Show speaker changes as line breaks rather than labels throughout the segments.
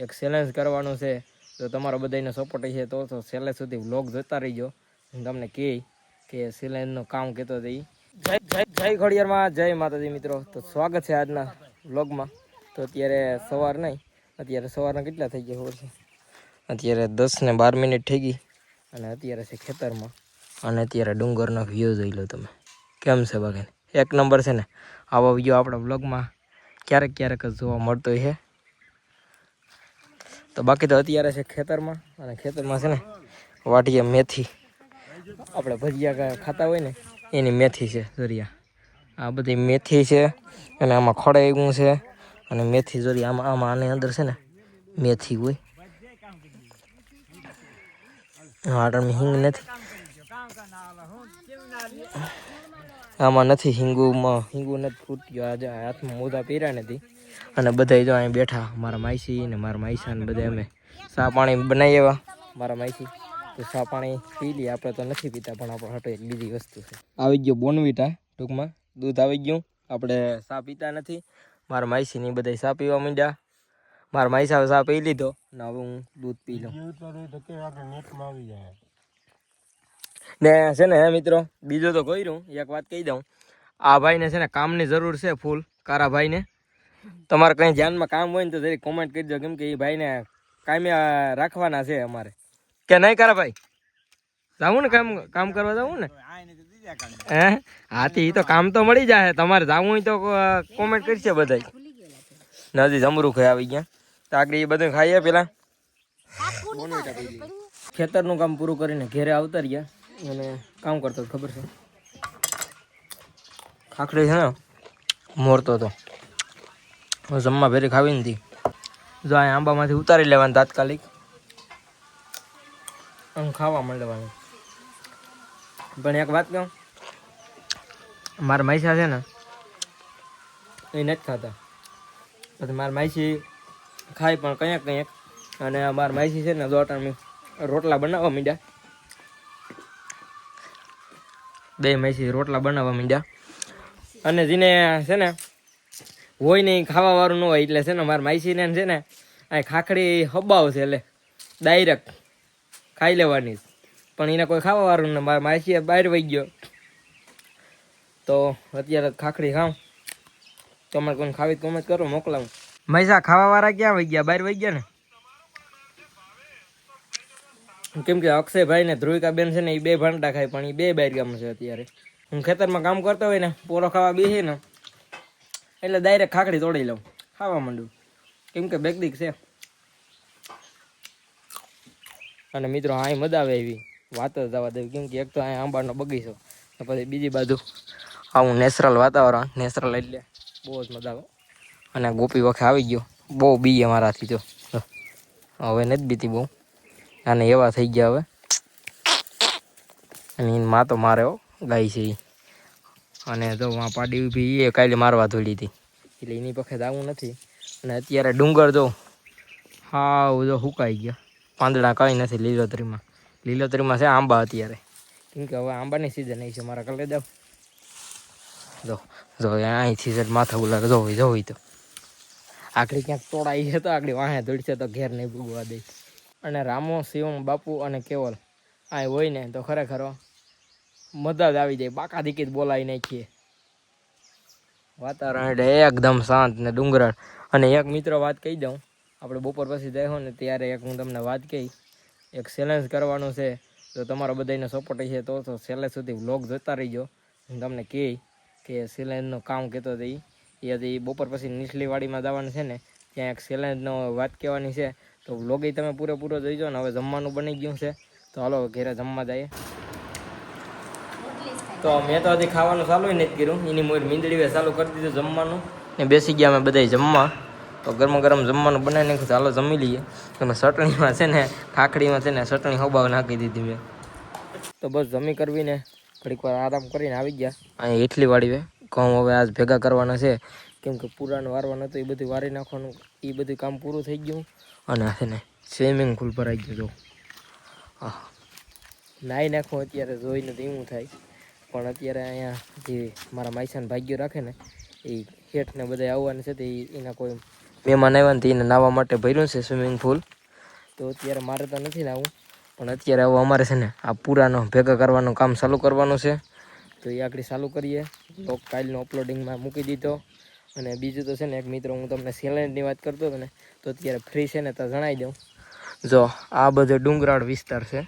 એક ચેલેન્જ કરવાનું છે. તો તમારો બધાનો સપોર્ટ છે તો છેલ્લે સુધી વ્લોગ જોતા રહીજો. હું તમને કહે કે ચેલેન્જનું કામ કહેતો હતો જય ખોડિયારમાં, જય માતાજી મિત્રો. તો સ્વાગત છે આજના વ્લોગમાં. તો અત્યારે સવાર નહીં, અત્યારે સવારના કેટલા થઈ ગયા ખબર છે? અત્યારે 10 ને 12 મિનિટ થઈ ગઈ અને અત્યારે છે ખેતરમાં. અને અત્યારે ડુંગરનો વ્યૂ જોઈ લો તમે, કેમ છે બાકી એક નંબર છે ને. આવો વ્યૂ આપણા વ્લોગમાં ક્યારેક ક્યારેક જ જોવા મળતો છે. તો બાકી તો અત્યારે છે ખેતરમાં, અને ખેતરમાં છે ને વાટીએ મેથી, આપણે ભજીયા ખાતા હોય ને એની મેથી છે. જોરિયા આ બધી મેથી છે અને આમાં ખડાવ્યું છે. અને મેથી જોરી આમાં આની અંદર છે ને મેથી હોય. આટલી હિંગ નથી આમાં, નથી હિંગુમાં, હિંગુ નથી ફૂટ્યો. આજે હાથમાં મોજા પહેર્યા નથી. અને બધા જો અહીં બેઠા, મારા માઈસી ને મારા માઈસા ને બધા અમે ચા પાણી બનાવી એવા મારા માઈસી. તો ચા પાણી પી લઈએ. આપણે તો નથી પીતા, પણ આપણે હટો એક બીજી વસ્તુ છે. આવી ગયો બોનવીટા, ટૂંકમાં દૂધ આવી ગયું. આપણે ચા પીતા નથી. મારા માઈસી ની બધા ચા પીવા માંડ્યા. મારા માઈસા ચા પી લીધો ને હવે હું દૂધ પી લઉં. ને છે ને મિત્રો, બીજું તો કહી રહું, એક વાત કહી દઉં. આ ભાઈને છે ને કામની જરૂર છે ફૂલ, કારા ભાઈને. તમારે કંઈ ધ્યાનમાં કામ હોય ને તો જરી કોમેન્ટ કરી દો, કેમ કે એ ભાઈને કામે રાખવાના છે અમારે. કે નહીં કારા ભાઈ? જાવું ને કામ કરવા જવું ને? હે હાથી એ તો કામ તો મળી જાય. તમારે જવું હોય તો કોમેન્ટ કરશે બધા. નદી જમરૂખ આવી ગયા તો આગળ એ બધું ખાઈએ. પેલા ખેતરનું કામ પૂરું કરીને ઘેરે આવતા રહ્યા અને કામ કરતો ખબર છે. ખાખડી છે ને મોરતો હતો, જમવા ભેરી ખાવી નથી. જો આ આંબામાંથી ઉતારી લેવાનું તાત્કાલિક અને ખાવા માંડવાનું. પણ એક વાત કહું, મારા માઈસા છે ને એ નથી ખાતા. પછી મારા માઈસી ખાય પણ કંઈક કંઈક. અને મારા માઈસી છે ને દોટામાં રોટલા બનાવવા માંડ્યા. બે માઈસી રોટલા બનાવવા માંડ્યા. અને જેને છે ને હોય નહીં ખાવા વાળું ન હોય, એટલે છે ને મારા માઈસીને છે ને આ ખાખડી હબાવ છે, એટલે ડાયરેક્ટ ખાઈ લેવાની. પણ એને કોઈ ખાવા વાળું ને મારા માઈસી બહાર વહી ગયો. તો અત્યારે ખાખડી ખાઉં. તમારે કોઈને ખાવી કોમેન્ટ કરો, મોકલાવું. મૈસા ખાવા વાળા ક્યાં વહી ગયા? બહાર વહી ગયા ને. કેમ કે અક્ષયભાઈ ને ધ્રુવિકાબેન છે ને એ બે ભાંડા ખાય, પણ એ બે બહાર ગામ છે અત્યારે. હું ખેતરમાં કામ કરતો હોય ને, પોરો ખાવા બેસી ને એટલે ડાયરેક્ટ ખાખડી તોડી લઉં, ખાવા માંડું. કેમ કે બેકદીક છે. અને મિત્રો અહીં મજા આવે એવી વાત જ જવા દેવી. કેમ કે એક તો અહીં આંબાનો બગીચો, પછી બીજી બાજુ આવું નેચરલ વાતાવરણ. નેચરલ એટલે બહુ જ મજા આવે. અને ગોપી વખે આવી ગયો, બહુ બીએ મારાથી. તો હવે નથી બીતી બહુ, અને એવા થઈ ગયા હવે. અને એની માં તો મારે ગાય છે એ. અને તો વાં પાડી ઊભી, એ કાલે મારવા ધોડી હતી, એટલે એની પખે જવું નથી. અને અત્યારે ડુંગર જો હાવ જો સુકાઈ ગયા, પાંદડા કંઈ નથી લીલોતરીમાં. લીલોતરીમાં છે આંબા અત્યારે, કેમ કે હવે આંબાની સિઝન આવી છે. મારા કલે જાવ જો જો અહીંથી જ માથા ઉલાગે. જોવી તો આખડી ક્યાંક તોડાઈ છે, તો આખડી વાહે ધોડશે તો ઘેર નહીં ભૂગવા દે. અને રામો, શિવમ, બાપુ અને કેવલ આ હોય ને તો ખરેખર મજા જ આવી જાય. બાકા દીકી જ બોલાવી નાખીએ. વાતાવરણ એટલે એકદમ શાંત ને ડુંગરાળ. અને એક મિત્રો વાત કહી દઉં, આપણે બપોર પછી જાય હો ને ત્યારે એક હું તમને વાત કહી, એક ચેલેન્જ કરવાનું છે. તો તમારો બધાનો સપોર્ટ છે તો છેલ્લે સુધી વ્લોગ જોતા રહીજો. હું તમને કહે કે ચેલેન્જનું કામ કહેતો હતો એ હતી. બપોર પછી નીચલી વાડીમાં જવાનું છે ને, ત્યાં એક ચેલેન્જનો વાત કહેવાની છે. તો વ્લોગ તમે પૂરેપૂરો જોઈજો ને. હવે જમવાનું બની ગયું છે, તો હાલો ઘરે જમવા જઈએ. તો મેં તો હજી ખાવાનું ચાલુ નથી કર્યું. એની મોર મીંદડીએ ચાલુ કરી દીધું જમવાનું ને બેસી ગયા અમે બધા જમવા. તો ગરમ ગરમ જમવાનું બનાવી નાખ્યું. ચાલો જમી લઈએ. તમે ચટણીમાં છે ને, ખાખડીમાં છે ને ચટણી હબાવ નાખી દીધી મેં. તો બસ જમી કરવીને ઘડીક વાર આરામ કરીને આવી ગયા અહીં એટલી વાળી ઘઉં. હવે આજ ભેગા કરવાના છે, કેમ કે પુરાણ વારવાનું હતું, એ બધું વારી નાખવાનું. એ બધું કામ પૂરું થઈ ગયું. અને છે ને સ્વિમિંગ પુલ પર આવી ગયું. હા, નાહી નાખું અત્યારે જોઈને તો એવું થાય. પણ અત્યારે અહીંયા જે મારા માઈસાને ભાગ્યો રાખે ને, એ હેઠને બધા આવવાના છે. તો એના કોઈ મહેમાન આવ્યા ને તેને નાહવા માટે ભર્યું છે સ્વિમિંગ પુલ. તો અત્યારે મારે તો નથી નાહવું, પણ અત્યારે હવે અમારે છે ને આ પૂરાનો ભેગા કરવાનું કામ ચાલુ કરવાનું છે. તો એ આખરી ચાલુ કરીએ. બ્લોગ કાલનો અપલોડિંગમાં મૂકી દીધો. અને બીજું તો છે ને એક મિત્રો હું તમને સેલેન્ડની વાત કરતો હતો ને, તો અત્યારે ફ્રી છે ને તો જણાવી દઉં. જો આ બધો ડુંગરાળ વિસ્તાર છે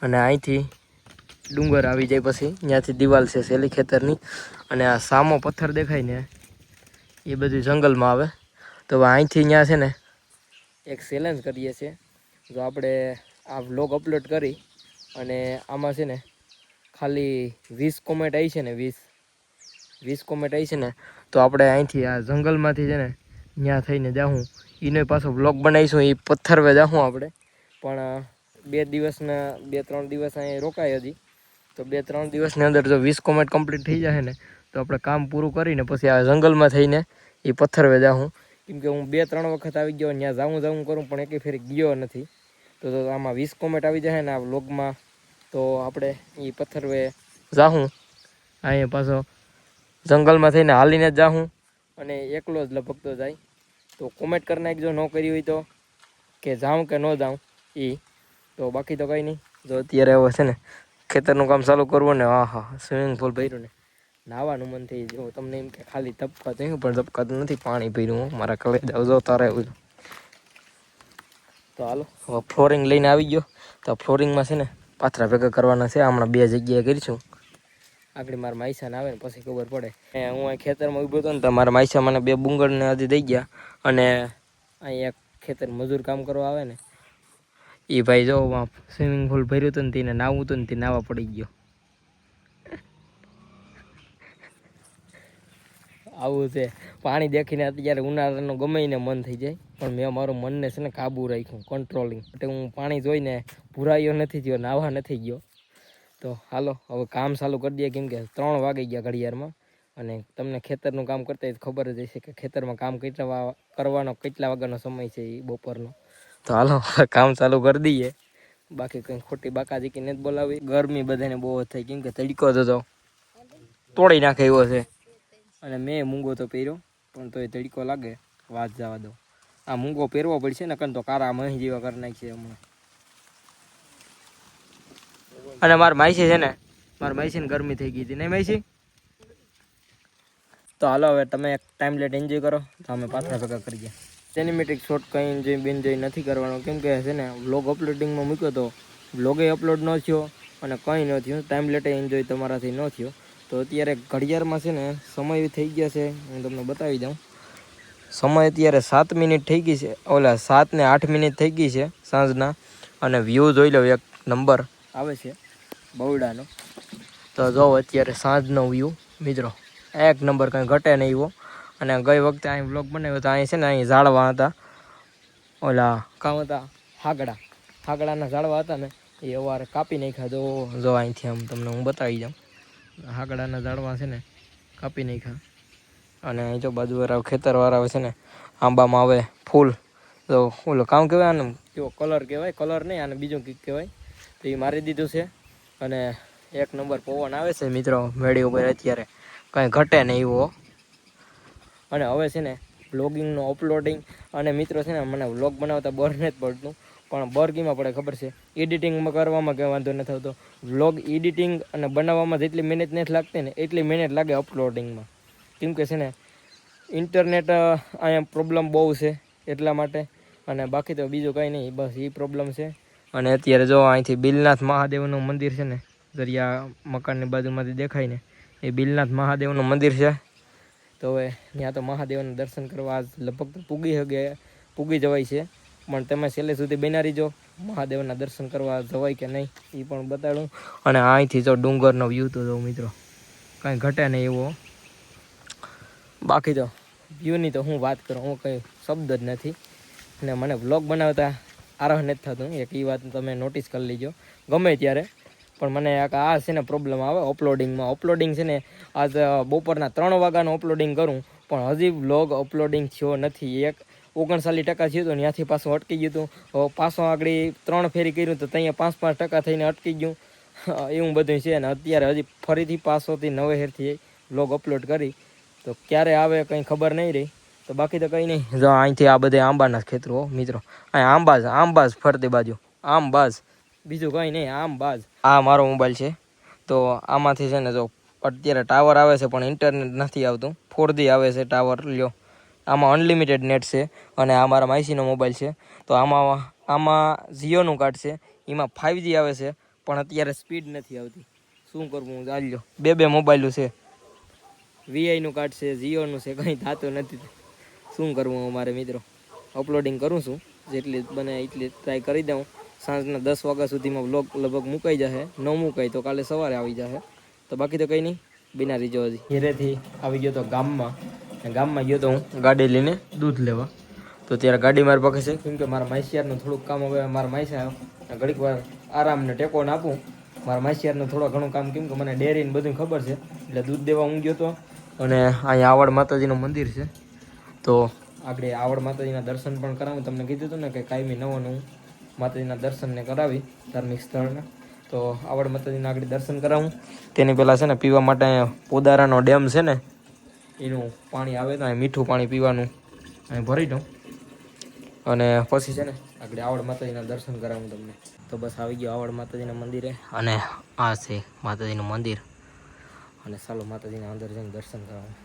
અને અહીંથી ડુંગર આવી જાય પછી ત્યાંથી દિવાલ છે સેલી ખેતરની, અને આ સામો પથ્થર દેખાય ને એ બધું જંગલમાં આવે. તો અહીંથી ત્યાં છે ને એક ચેલેન્જ કરીએ છીએ. જો આપણે આ વ્લોગ અપલોડ કરી અને આમાં છે ને ખાલી 20 કોમેન્ટ આવી છે ને 20 કોમેન્ટ આવી છે ને, તો આપણે અહીંથી આ જંગલમાંથી છે ને ત્યાં થઈને જાઉં, એનો પાછો વ્લોગ બનાવીશું. એ પથ્થરવે જાઉં આપણે, પણ 2-3 દિવસ અહીં રોકાય હજી. તો 2-3 દિવસની અંદર જો 20 કોમેન્ટ કમ્પ્લીટ થઈ જાય ને, તો આપણે કામ પૂરું કરીને પછી આ જંગલમાં થઈને એ પથ્થરવે જાઉં. કેમ કે હું 2-3 વખત આવી ગયો, ત્યાં જાઉં કરું પણ એકે ફેરી ગયો નથી. તો આમાં 20 કોમેન્ટ આવી જાય ને આ વ્લોગમાં, તો આપણે એ પથ્થરવે જાઉં. અહીંયા પાછો જંગલમાં થઈને હાલીને જ જાઉં, અને એકલો જ લપકતો જાય. તો કોમેન્ટ કરી નાખજો ન કરી હોય તો, કે જાઉં કે ન જાઉં એ. તો બાકી તો કંઈ નહીં. જો અત્યારે હવે છે ને ખેતરનું કામ ચાલુ કરવું ને, સ્વિમિંગ પુલ ભર્યું ને, નાહવાનું મન થઈ ગયું. તમને એમ કે ખાલી તપકા થયું, પણ તપકાતું નથી, પાણી ભર્યું. હું મારા કલે જાઉં જો તારે એવું. તો હાલો હવે ફ્લોરિંગ લઈને આવી ગયો. તો ફ્લોરિંગમાં છે ને પાથરા ભેગા કરવાના છે. હમણાં 2 જગ્યાએ કરીશું. આગળ મારા માઈસાને આવે ને પછી ખબર પડે. હું અહીં ખેતરમાં ઊભો હતો ને તો મારા માઈસા મને 2 બુંગળને હજી દઈ ગયા. અને અહીં એક ખેતર મજૂર કામ કરવા આવે ને એ ભાઈ જો સ્વિમિંગ પુલ ભર્યું હતું ને તેને નાવું હતું ને તે નાવા પડી ગયો. આવું છે પાણી દેખીને અત્યારે ઉનાળાનું ગમે એને મન થઈ જાય, પણ મેં મારું મનને છે ને કાબુ રાખ્યું, કંટ્રોલિંગ. એટલે હું પાણી જોઈને ભૂરાયો નથી થયો, નાવા નથી ગયો. તો હાલો હવે કામ ચાલુ કરી દઈએ, કેમ કે 3 વાગી ગયા ઘડિયાળમાં. અને તમને ખેતરનું કામ કરતા ખબર જ હશે કે ખેતરમાં કામ કેટલા વાગ્યાનો સમય છે એ બપોરનો. તો હાલો કામ ચાલુ કરી દઈએ. બાકી કંઈ ખોટી બાકાજીકી નથી બોલાવી. ગરમી બધાને બહુ થઈ, કેમ કે તડકો તો તોડી નાખે એવો છે. અને મેં મૂંગો તો પહેર્યો, પણ તોય તડકો લાગે, વાત જવા દો. આ મૂંગો પહેરવો પડશે ને, કંઈ તો કારા મહી જેવા કરી નાખીએ હમણાં. અને મારા માઈસી છે ને, ગરમી થઈ ગઈ હતી નહીં માઈસી? તો હાલો હવે તમે એક ટાઈમ એન્જોય કરો, તો અમે પાછા ભેગા કરીએ. સિનેમેટિક શોટ કંઈ એન્જોય બિનજોય નથી કરવાનો, કેમ કે છે ને વ્લોગ અપલોડિંગમાં મૂક્યો તો વ્લોગે અપલોડ ન થયો અને કંઈ ન થયું. ટાઈમલેટે એન્જોય તમારાથી ન થયો. તો અત્યારે ઘડિયાળમાં છે ને સમય થઈ ગયા છે, હું તમને બતાવી દઉં. સમય અત્યારે 7 મિનિટ થઈ ગઈ છે, 7 ને 8 મિનિટ થઈ ગઈ છે સાંજના. અને વ્યૂ જોઈ લો, એક નંબર આવે છે બવડાનો. તો જો અત્યારે સાંજનો વ્યૂ મિત્રો એક નંબર, કંઈ ઘટે નહીં એવો. અને ગઈ વખતે અહીં વ્લોગ બનાવ્યો તો અહીં છે ને અહીં ઝાડવા હતા, કામ હતા હાગડાના ઝાડવા હતા ને, એ અવારે કાપી નાખ્યા. તો જો અહીંથી આમ તમને હું બતાવી જાઉં, હાગડાના ઝાડવા છે ને કાપી નાખ્યા. અને અહીં જો બાજુવાળા ખેતરવાળા છે ને આંબામાં આવે ફૂલ. તો કામ કહેવાય આને, કેવો કલર કહેવાય, કલર નહીં આને બીજું કંઈક કહેવાય. તો એ મારી દીધું છે. અને એક નંબર પવન આવે છે મિત્રો મેળી ઉપર અત્યારે, કંઈ ઘટે નહીં એવો. અને હવે છે ને વ્લોગિંગનું અપલોડિંગ, અને મિત્રો છે ને મને વ્લોગ બનાવતા બર નથી પડતું, પણ બર કીમાં પડે ખબર છે, એડિટિંગમાં કરવામાં કંઈ વાંધો નથી આવતો. વ્લોગ એડિટિંગ અને બનાવવામાં જેટલી મહેનત નથી લાગતી ને, એટલી મહેનત લાગે અપલોડિંગમાં. કેમ કે છે ને ઇન્ટરનેટ અહીંયા પ્રોબ્લેમ બહુ છે એટલા માટે. અને બાકી તો બીજું કંઈ નહીં, બસ એ પ્રોબ્લેમ છે. અને અત્યારે જો અહીંથી બિલનાથ મહાદેવનું મંદિર છે ને, દરિયા મકાનની બાજુમાંથી દેખાય ને, એ બિલનાથ મહાદેવનું મંદિર છે. તો હવે ત્યાં તો મહાદેવના દર્શન કરવા આજ લગભગ પૂગી જવાય છે. પણ તમે છેલ્લે સુધી બન્યા રહીજો, મહાદેવના દર્શન કરવા જવાય કે નહીં એ પણ બતાડું. અને અહીંથી જો ડુંગરનો વ્યૂ તો જો મિત્રો કાંઈ ઘટે નહીં એવો. બાકી તો વ્યૂની તો હું વાત કરું, હું કંઈ શબ્દ જ નથી. અને મને વ્લોગ બનાવતા આરહ નથી થતું, એક એ વાત તમે નોટિસ કરી લીજો ગમે ત્યારે. પણ મને આ છે ને પ્રોબ્લેમ આવે અપલોડિંગમાં. અપલોડિંગ છે ને આજ બપોરના 3 વાગ્યાનું અપલોડિંગ કરું, પણ હજી વ્લોગ અપલોડિંગ થયો નથી. 39% થયું હતું, ત્યાંથી પાછું અટકી ગયું હતું. પાછું આગળ 3 ફેરી કર્યું તો ત્યાં 5% થઈને અટકી ગયું, એવું બધું છે. અને અત્યારે હજી ફરીથી પાછોથી નવેસરથી વ્લોગ અપલોડ કરી, તો ક્યારે આવે કંઈ ખબર નહીં રહી. તો બાકી તો કંઈ નહીં. જો અહીંથી આ બધે આંબાના ખેતરો હો મિત્રો, અહીં આંબાજ ફરતી બાજુ આંબાજ, બીજું કંઈ નહીં આંબાજ. આ મારો મોબાઈલ છે, તો આમાંથી છે ને જો અત્યારે ટાવર આવે છે પણ ઇન્ટરનેટ નથી આવતું, 4G આવે છે ટાવર લ્યો. આમાં અનલિમિટેડ નેટ છે અને આ મારા માઈસીનો મોબાઈલ છે, તો આમાં જીઓનું કાર્ડ છે, એમાં 5G આવે છે પણ અત્યારે સ્પીડ નથી આવતી. શું કરવું હું ચાલ્યો, બે મોબાઈલો છે, વીઆઈનું કાર્ડ છે, જીઓનું છે, કંઈ થતું નથી. શું કરવું અમારે મિત્રો, અપલોડિંગ કરું છું, જેટલી બને એટલી ટ્રાય કરી દઉં. સાંજના 10 વાગ્યા સુધીમાં વ્લોગ લગભગ મુકાઈ જશે, ન મુકાય તો કાલે સવારે આવી જશે. તો બાકી તો કંઈ નહીં, બિના રીજો હજી. ઘરેથી આવી ગયો તો ગામમાં ગયો તો હું ગાડી લઈને દૂધ લેવા. તો ત્યારે ગાડી મારી પાસે છે, કેમ કે મારા માઈસિયારનું થોડુંક કામ હવે મારા માઈસિયાર ઘડીક વાર આરામને ટેકો આપું. મારા માઈસિયારનું થોડું ઘણું કામ, કેમ કે મને ડેરીને બધું ખબર છે, એટલે દૂધ દેવા હું ગયો તો. અને અહીંયા આવડ માતાજીનું મંદિર છે, તો આપણે આવડ માતાજીના દર્શન પણ કરાવું. તમને કીધું હતું ને કે કાયમી નવું માતાજીના દર્શનને કરાવી ધાર્મિક સ્થળના. તો આવડ માતાજીના આગળ દર્શન કરાવું. તેની પહેલાં છે ને પીવા માટે પોદારાનો ડેમ છે ને, એનું પાણી આવે તો મીઠું પાણી પીવાનું અહીં ભરી દઉં. અને પછી છે ને આગળ આવડ માતાજીના દર્શન કરાવું તમને. તો બસ આવી ગયો આવડ માતાજીના મંદિરે, અને આ છે માતાજીનું મંદિર. અને ચાલો માતાજીના અંદર જઈને દર્શન કરાવું.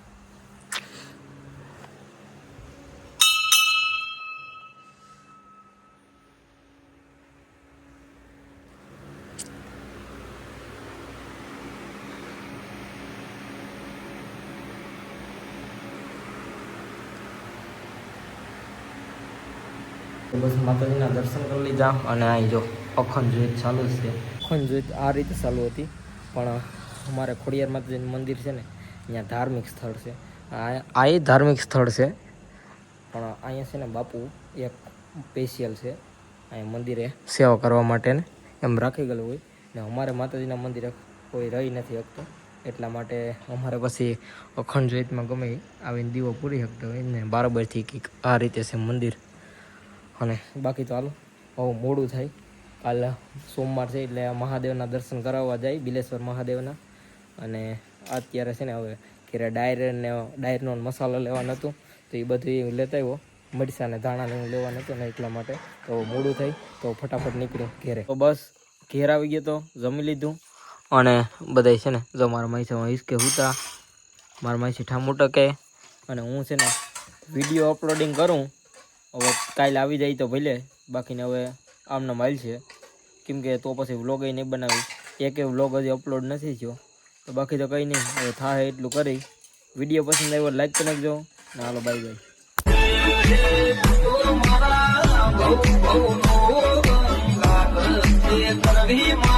બસ માતાજીના દર્શન કરી લીધા, અને અહીં જો અખંડ જ્યોત ચાલુ છે. અખંડ જ્યોત આ રીતે ચાલુ હતી, પણ અમારે ખોડિયાર માતાજીનું મંદિર છે ને, અહીંયા ધાર્મિક સ્થળ છે. આ એ ધાર્મિક સ્થળ છે, પણ અહીંયા છે ને બાપુ એક સ્પેશિયલ છે, અહીંયા મંદિરે સેવા કરવા માટે ને એમ રાખી ગયેલું હોય. ને અમારે માતાજીના મંદિરે કોઈ રહી નથી શકતો, એટલા માટે અમારે પછી અખંડ જ્યોતમાં ગમે આવીને દીવો પૂરી શકતો હોય ને બરાબરથી કંઈક આ રીતે છે મંદિર. અને બાકી તો હાલો બહુ મોડું થાય, કાલે સોમવાર છે એટલે મહાદેવના દર્શન કરાવવા જાય, બિલેશ્વર મહાદેવના. અને અત્યારે છે ને હવે ઘરે ડાયરનો મસાલો લેવાનો હતો, તો એ બધું લેતા આવ્યો. મરચાં ને ધાણાને હું લેવાનો હતો ને, એટલા માટે તો મોડું થાય તો ફટાફટ નીકળ્યું ઘેરે. તો બસ ઘેર આવી ગયો, તો જમી લીધું. અને બધા છે ને જો મારા માઈસા હિસકે હુતા, મારા માઈસી ઠામું ટકે. અને હું છે ને વિડીયો અપલોડિંગ કરું, હવે કાલે આવી જાય તો ભલે, બાકીને હવે આમનો માઇલ છે, કેમ કે તો પછી વ્લોગ નહીં બનાવી, એક વ્લોગ હજી અપલોડ નથી થયો. તો બાકી તો કંઈ નહીં, હવે થાય એટલું કરી. વિડીયો પસંદ આવ્યો લાઈક કરી નાખજો, ને હાલો બાય બાય.